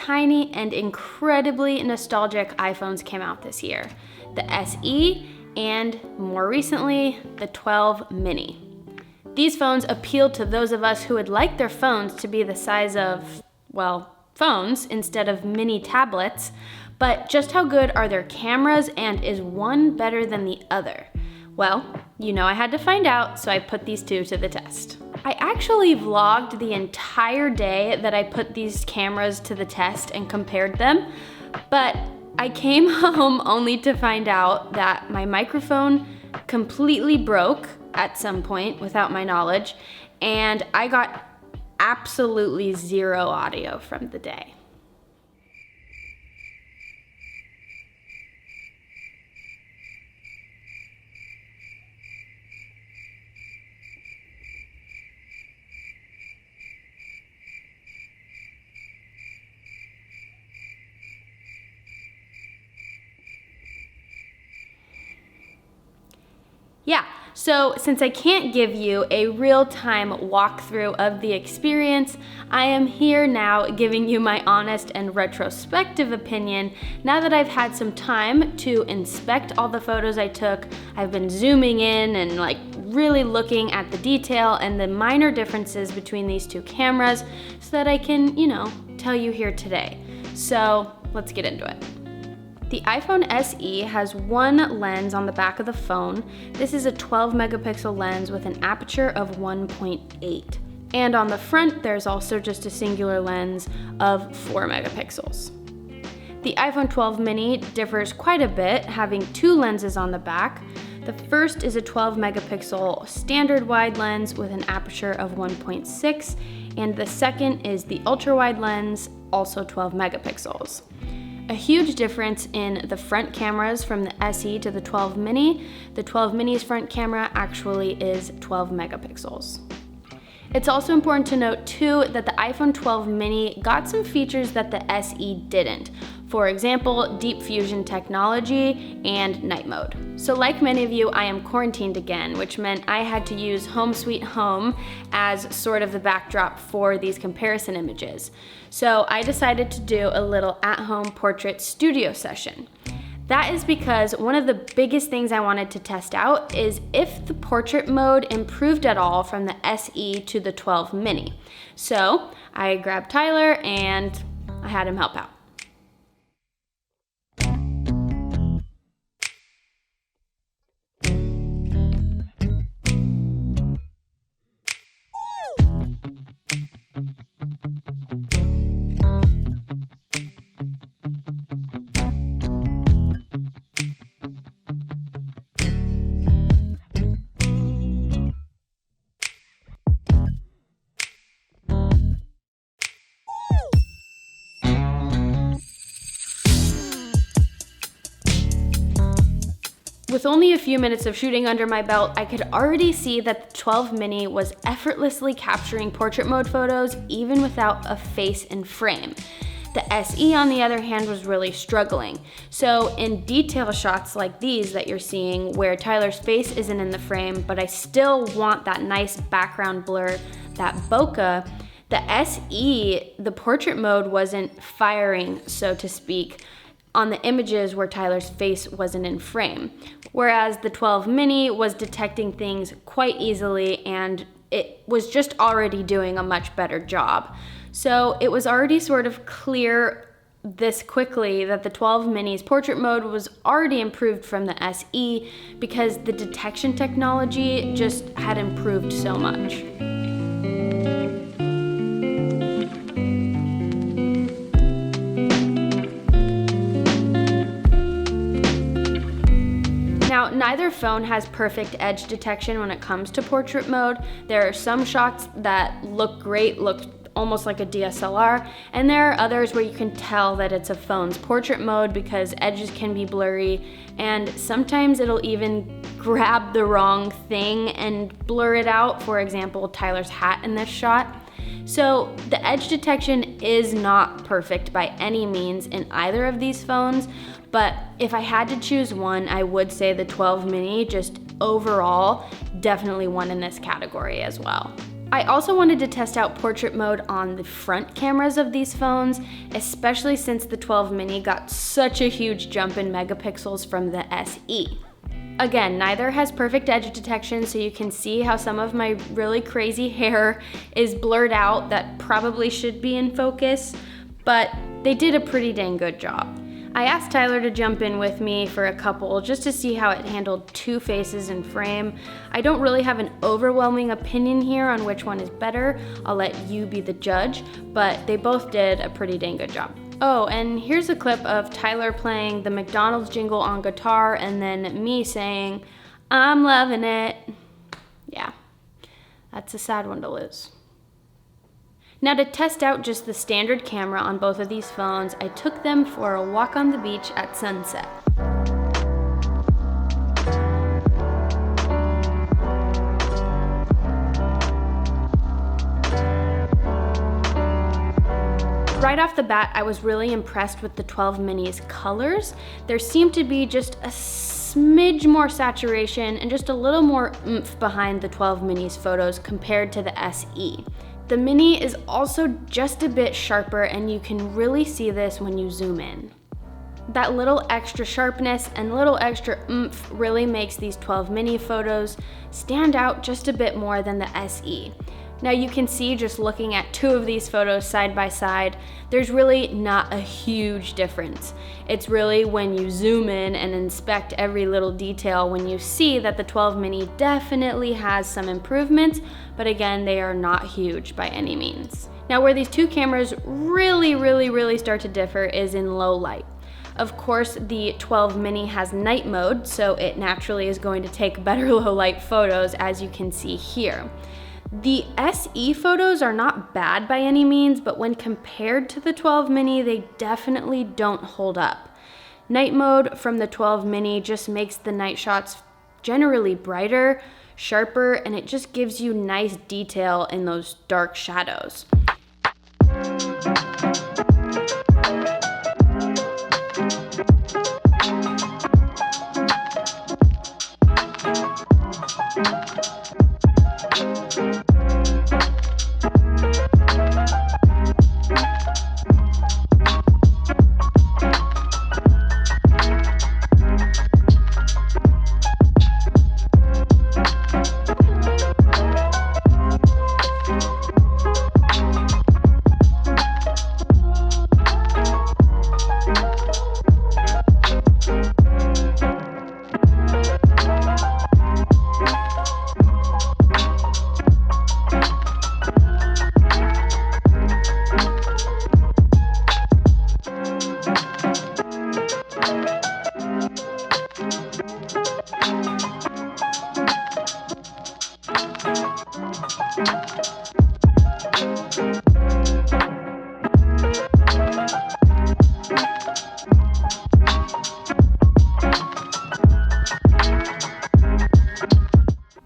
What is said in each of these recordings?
tiny and incredibly nostalgic iPhones came out this year, the SE and, more recently, the 12 mini. These phones appealed to those of us who would like their phones to be the size of, well, phones instead of mini tablets, but just how good are their cameras, and is one better than the other? Well, you know I had to find out, so I put these two to the test. I actually vlogged the entire day that I put these cameras to the test and compared them, but I came home only to find out that my microphone completely broke at some point without my knowledge, and I got absolutely zero audio from the day. Yeah, so since I can't give you a real-time walkthrough of the experience, I am here now giving you my honest and retrospective opinion now that I've had some time to inspect all the photos I took. I've been zooming in and really looking at the detail and the minor differences between these two cameras so that I can, tell you here today. So let's get into it. The iPhone SE has one lens on the back of the phone. This is a 12 megapixel lens with an aperture of 1.8. And on the front, there's also just a singular lens of 4 megapixels. The iPhone 12 mini differs quite a bit, having two lenses on the back. The first is a 12 megapixel standard wide lens with an aperture of 1.6, and the second is the ultra wide lens, also 12 megapixels. A huge difference in the front cameras from the SE to the 12 mini. The 12 mini's front camera actually is 12 megapixels. It's also important to note too that the iPhone 12 mini got some features that the SE didn't. For example, deep fusion technology and night mode. So like many of you, I am quarantined again, which meant I had to use Home Sweet Home as sort of the backdrop for these comparison images. So I decided to do a little at-home portrait studio session. That is because one of the biggest things I wanted to test out is if the portrait mode improved at all from the SE to the 12 mini. So I grabbed Tyler and I had him help out. With only a few minutes of shooting under my belt, I could already see that the 12 mini was effortlessly capturing portrait mode photos even without a face in frame. The SE, on the other hand, was really struggling. So in detail shots like these that you're seeing, where Tyler's face isn't in the frame, but I still want that nice background blur, that bokeh, the SE, the portrait mode wasn't firing, so to speak, on the images where Tyler's face wasn't in frame. Whereas the 12 mini was detecting things quite easily and it was just already doing a much better job. So it was already sort of clear this quickly that the 12 mini's portrait mode was already improved from the SE because the detection technology just had improved so much. Now, neither phone has perfect edge detection when it comes to portrait mode. There are some shots that look great, look almost like a DSLR, and there are others where you can tell that it's a phone's portrait mode because edges can be blurry, and sometimes it'll even grab the wrong thing and blur it out. For example, Tyler's hat in this shot. So the edge detection is not perfect by any means in either of these phones, but if I had to choose one, I would say the 12 mini just overall definitely won in this category as well. I also wanted to test out portrait mode on the front cameras of these phones, especially since the 12 mini got such a huge jump in megapixels from the SE. Again, neither has perfect edge detection, so you can see how some of my really crazy hair is blurred out that probably should be in focus, but they did a pretty dang good job. I asked Tyler to jump in with me for a couple just to see how it handled two faces in frame. I don't really have an overwhelming opinion here on which one is better. I'll let you be the judge, but they both did a pretty dang good job. Oh, and here's a clip of Tyler playing the McDonald's jingle on guitar and then me saying, "I'm loving it." Yeah, that's a sad one to lose. Now, to test out just the standard camera on both of these phones, I took them for a walk on the beach at sunset. Right off the bat, I was really impressed with the 12 mini's colors. There seemed to be just a smidge more saturation and just a little more oomph behind the 12 mini's photos compared to the SE. The Mini is also just a bit sharper, and you can really see this when you zoom in. That little extra sharpness and little extra oomph really makes these 12 mini photos stand out just a bit more than the SE. Now you can see just looking at two of these photos side by side, there's really not a huge difference. It's really when you zoom in and inspect every little detail when you see that the 12 mini definitely has some improvements, but again, they are not huge by any means. Now where these two cameras really start to differ is in low light. Of course, the 12 mini has night mode, so it naturally is going to take better low light photos, as you can see here. The SE photos are not bad by any means, but when compared to the 12 mini, they definitely don't hold up. Night mode from the 12 mini just makes the night shots generally brighter, sharper, and it just gives you nice detail in those dark shadows.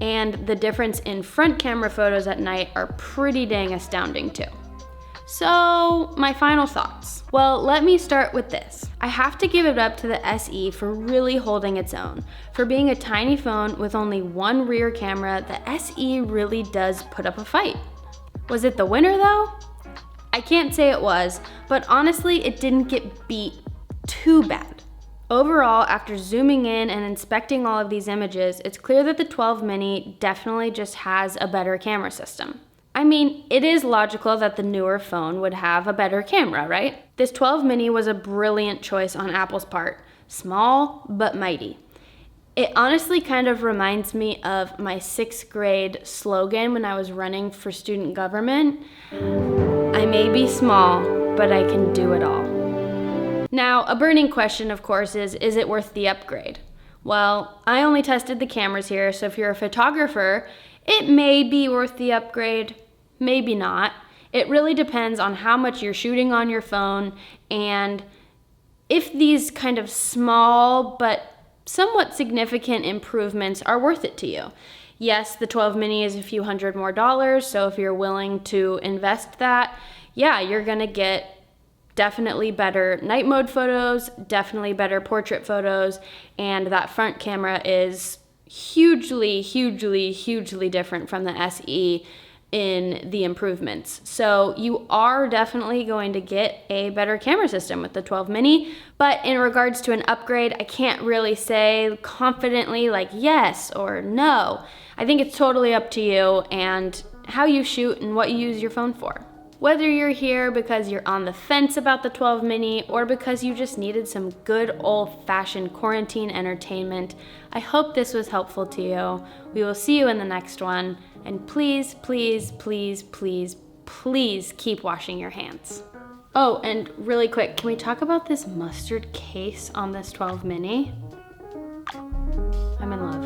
And the difference in front camera photos at night are pretty dang astounding too. So, my final thoughts. Well, let me start with this. I have to give it up to the SE for really holding its own. For being a tiny phone with only one rear camera, the SE really does put up a fight. Was it the winner though? I can't say it was, but honestly, it didn't get beat too bad. Overall, after zooming in and inspecting all of these images, it's clear that the 12 mini definitely just has a better camera system. I mean, it is logical that the newer phone would have a better camera, right? This 12 mini was a brilliant choice on Apple's part. Small, but mighty. It honestly kind of reminds me of my 6th grade slogan when I was running for student government. I may be small, but I can do it all. Now, a burning question, of course, is it worth the upgrade? Well, I only tested the cameras here, so if you're a photographer, it may be worth the upgrade, maybe not. It really depends on how much you're shooting on your phone and if these kind of small but somewhat significant improvements are worth it to you. Yes, the 12 mini is a few $100 more, so if you're willing to invest that, yeah, you're gonna get definitely better night mode photos, definitely better portrait photos, and that front camera is hugely different from the SE in the improvements. So you are definitely going to get a better camera system with the 12 mini, but in regards to an upgrade, I can't really say confidently like yes or no. I think it's totally up to you and how you shoot and what you use your phone for. Whether you're here because you're on the fence about the 12 mini or because you just needed some good old-fashioned quarantine entertainment, I hope this was helpful to you. We will see you in the next one, and please, please, please, please, please keep washing your hands. Oh, and really quick, can we talk about this mustard case on this 12 mini? I'm in love.